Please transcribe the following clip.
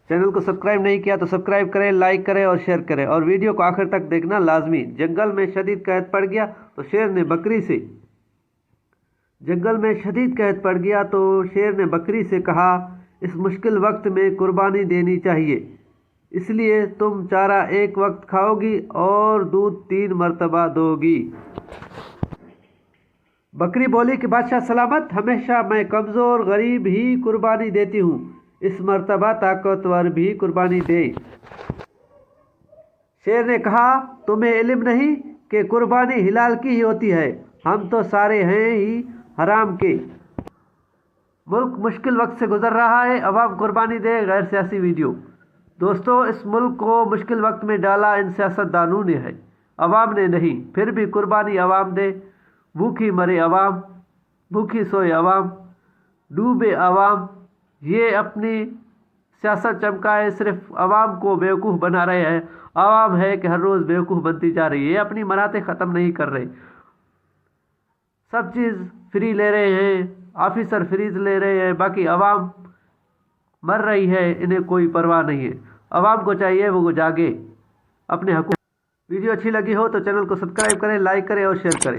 Channel को subscribe नहीं किया तो सब्सक्राइब करें, लाइक करें और शेयर करें, और वीडियो को आखिर तक देखना लाजमी। जंगल में शदीद कहत पड़ गया तो शेर ने बकरी से कहा, इस मुश्किल वक्त में कुर्बानी देनी चाहिए, इसलिए तुम चारा एक वक्त खाओगी और दूध 3 मरतबा दोगी। बकरी बोली कि बादशाह सलामत, हमेशा मैं कमज़ोर गरीब ही कुर्बानी देती हूँ, इस मर्तबा ताकतवर भी कुर्बानी दे। शेर ने कहा, तुम्हें इल्म नहीं कि कुर्बानी हिलाल की ही होती है, हम तो सारे हैं ही हराम के। मुल्क मुश्किल वक्त से गुजर रहा है, अवाम कुर्बानी दे। गैर सियासी वीडियो। दोस्तों, इस मुल्क को मुश्किल वक्त में डाला इन सियासतदानों ने है, अवाम ने नहीं। फिर भी कुर्बानी अवाम दे। भूखी मरे अवाम, भूखी सोए अवाम, डूबे अवाम। ये अपनी सियासत चमकाए सिर्फ अवाम को बेवकूफ़ बना रहे हैं। अवाम है कि हर रोज़ बेवकूफ़ बनती जा रही है। ये अपनी मराते ख़त्म नहीं कर रहे। सब चीज़ फ्री ले रहे हैं, ऑफिसर फ्रीज ले रहे हैं, बाकी अवाम मर रही है, इन्हें कोई परवाह नहीं है। अवाम को चाहिए वो जागे, अपने हकूक़। वीडियो अच्छी लगी हो तो चैनल को सब्सक्राइब करें, लाइक करें और शेयर करें।